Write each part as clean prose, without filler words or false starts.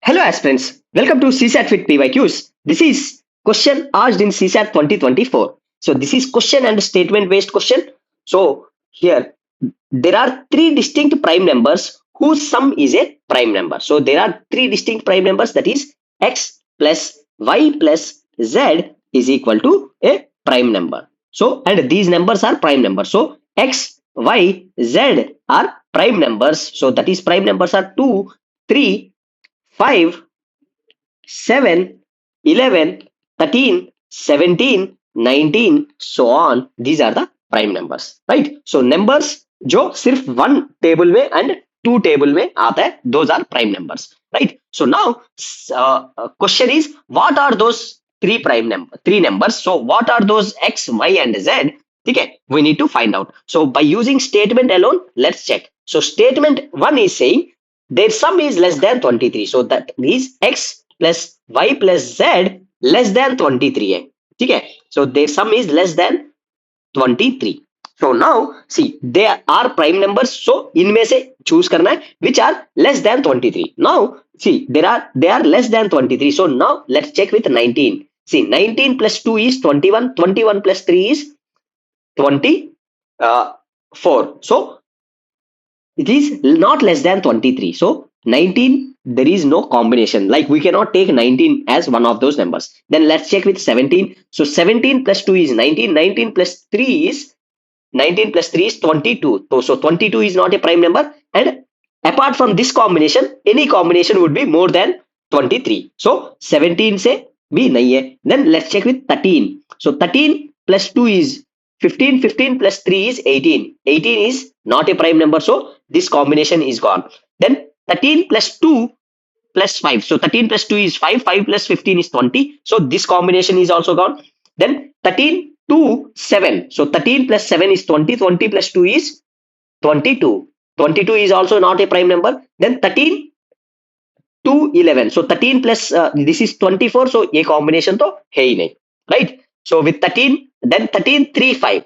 Hello aspirants, welcome to CSAT FIT PYQs. This is question asked in CSAT 2024. So this is question and statement based question. So here there are three distinct prime numbers whose sum is a prime number. So there are three distinct prime numbers, that is x plus y plus z is equal to a prime number. So and these numbers are prime numbers. So x, y, z are prime numbers. So that is prime numbers are 2, 3, 5, 7, 11, 13, 17, 19, so on. These are the prime numbers, right? So numbers जो सिर्फ one table में and two table में आता है, those are prime numbers, right? So now question is, what are those three numbers? So what are those x, y and z? Okay, we need to find out. So by using statement alone, let's check. So statement 1 is saying their sum is less than 23. So that is x plus y plus z less than 23 है, ठीक है? So their sum is less than 23. So now see, they are prime numbers. So इनमें से choose करना है which are less than 23. Now see, they are less than 23. So now let's check with 19. See, 19 plus 2 is 21. 21 plus 3 is 24. So it is not less than 23. So 19, there is no combination. Like we cannot take 19 as one of those numbers. Then let's check with 17. So 17 plus 2 is 19. 19 plus 3 is 22. So 22 is not a prime number. And apart from this combination, any combination would be more than 23. So 17 से भी नहीं है. Then let's check with 13. So 13 plus 2 is 15. 15 plus 3 is 18. 18 is not a prime number. So this combination is gone. Then 13 plus 2 plus 5. So 13 plus 2 is 5. 5 plus 15 is 20. So this combination is also gone. Then 13 to 7. So 13 plus 7 is 20. 20 plus 2 is 22. 22 is also not a prime number. Then 13 to 11. So 13 plus this is 24. So a combination to है ही नहीं, right? So with 13, then 13 3 5.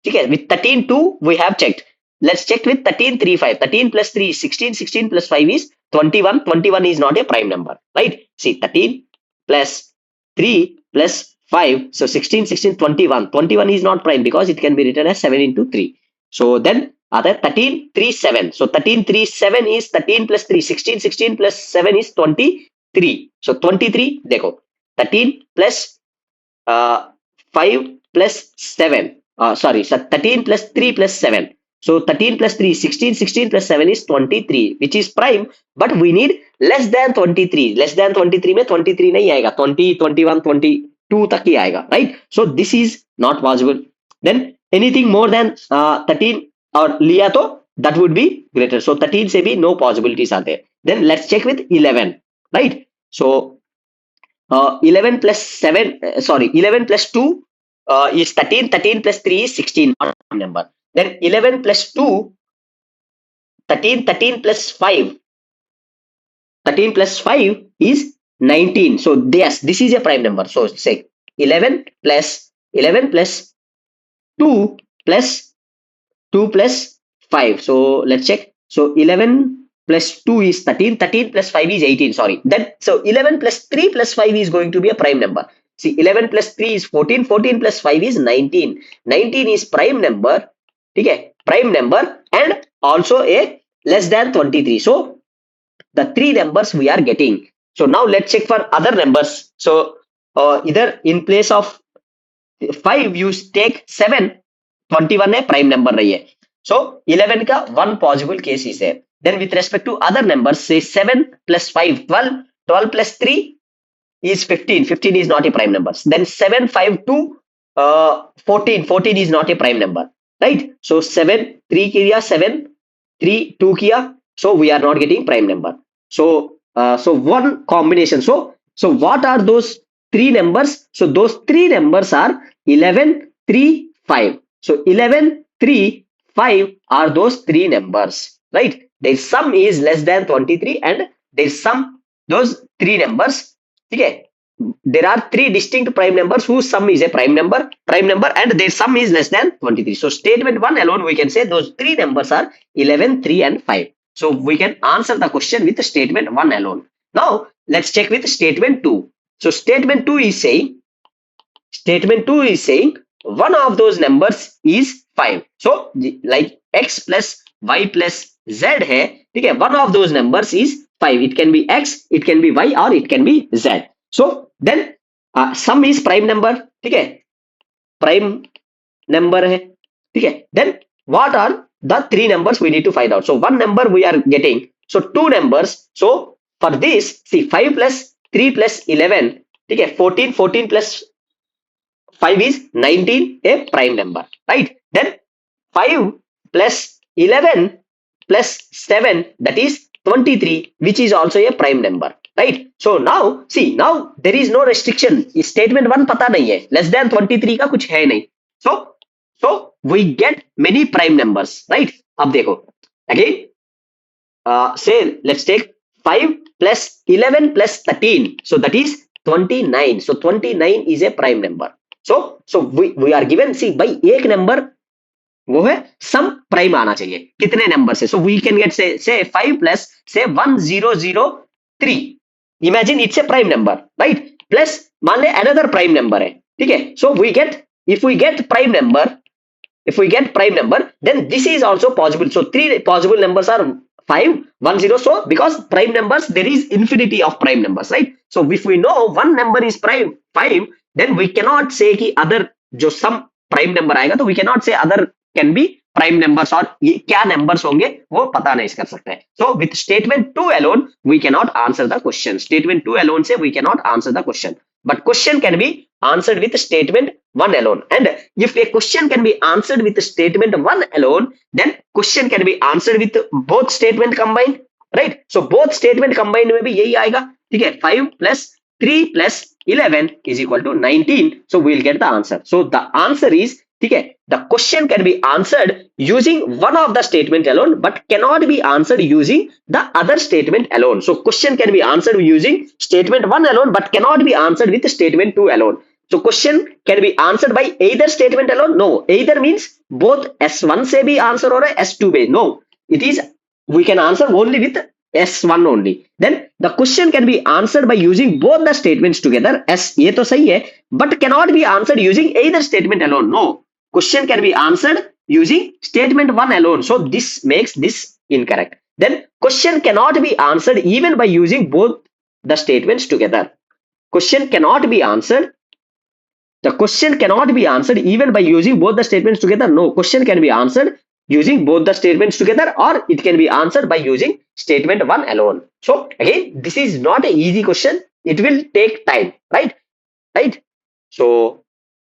Okay, with 13 2 we have checked. Let's check with 13 3 5. 13 plus 3 is 16. 16 plus 5 is 21. 21 is not a prime number, right? See, 13 plus 3 plus 5. So 16 16 21. 21 is not prime because it can be written as 7 into 3. So then other 13 3 7. So 13 3 7 is 13 plus 3. 16 16 plus 7 is 23. So 23 देखो, 13 plus 5 plus 7. Sorry, so 13 plus 3 plus 7. So 13 plus 3 is 16. 16 plus 7 is 23, which is prime. But we need less than 23. Less than 23 में 23 नहीं आएगा. 20, 21, 22 तक ही आएगा, right? So this is not possible. Then anything more than 13 और लिया तो that would be greater. So 13 से भी no possibilities आते हैं. Then let's check with 11, right? So 11 plus 7, 11 plus 2 is 13. 13 plus 3 is 16 number. Then 11 plus 2, 13. 13 plus 5. 13 plus 5 is 19. So yes, this is a prime number. So say 11 plus 2 plus 2 plus 5. So let's check. So 11 plus 2 is 13. 13 plus 5 is 18. Sorry. Then so 11 plus 3 plus 5 is going to be a prime number. See, 11 plus 3 is 14. 14 plus 5 is 19. 19 is prime number. Okay, prime number and also a less than 23. So the three numbers we are getting. So now let's check for other numbers. So either in place of 5 you take 7. 21 है prime number नहीं है. So 11 का one possible case is there. Then with respect to other numbers, say 7 plus 5 12. 12 plus 3 is 15. 15 is not a prime number. Then 7 5 2 14. 14 is not a prime number, right? So 7 3 किया, 7 3 2 किया. So we are not getting prime number. So one combination. So what are those three numbers? So those three numbers are 11 3 5. So 11 3 5 are those three numbers, right? Their sum is less than 23 and their sum, those three numbers. Okay, there are three distinct prime numbers whose sum is a prime number, and their sum is less than 23. So statement 1 alone we can say those three numbers are 11 3 and 5. So we can answer the question with statement 1 alone. Now let's check with statement 2. So statement 2 is saying one of those numbers is 5. So like x plus y plus z है, ठीक है, one of those numbers is 5. It can be x, it can be y, or it can be z. So then sum is prime number, ठीक है, prime number है, ठीक है. Then what are the three numbers we need to find out? So one number we are getting, so two numbers. So for this, see, 5 plus 3 plus 11, ठीक है, 14 plus 5 is 19, a prime number, right? Then 5 plus 11 plus 7, that is 23, which is also a prime number, right? So now see, now there is no restriction. Statement 1 पता नहीं है, less than 23 का कुछ है नहीं. So we get many prime numbers, right? अब देखो again, say let's take 5 plus 11 plus 13, so that is 29. So 29 is a prime number. So we are given, see, by एक नंबर वो है सम प्राइम आना चाहिए, कितने नंबर से? सो वी कैन गेट से 5 प्लस से 1003, imagine it's a prime number, right? Plus मान ले अनदर प्राइम नंबर है, ठीक है. So we get, if we get prime number, then this is also possible. So three possible numbers are 5, 1, 0. So because prime numbers, there is infinity of prime numbers, right? So if we know one number is prime 5, then we cannot say कि other जो some prime number आएगा, तो we cannot say other can be prime numbers, और ये क्या numbers होंगे वो पता नहीं कर सकते हैं. So with statement 2 alone we cannot answer the question. Statement 2 alone से we cannot answer the question, but question can be answered with statement 1 alone. And if a question can be answered with statement 1 alone, then question can be answered with both statement combined, right? So both statement combined में भी यही आएगा, ठीक है. 5 plus 3 plus 11 is equal to 19. So we will get the answer. So the answer is, ठीक है, the question can be answered using one of the statement alone, but cannot be answered using the other statement alone. So question can be answered using statement 1 alone, but cannot be answered with statement 2 alone. So question can be answered by either statement alone. No, either means both S1 से भी answer हो रहा है, S2 में. No, it is, we can answer only with S1 only. Then the question can be answered by using both the statements together. S ये तो सही है, but cannot be answered using either statement alone. No, question can be answered using statement 1 alone. So this makes this incorrect. Then question cannot be answered even by using both the statements together. Question cannot be answered. The question cannot be answered even by using both the statements together. No, question can be answered using both the statements together, or it can be answered by using statement 1 alone. So again, this is not an easy question. It will take time, right? So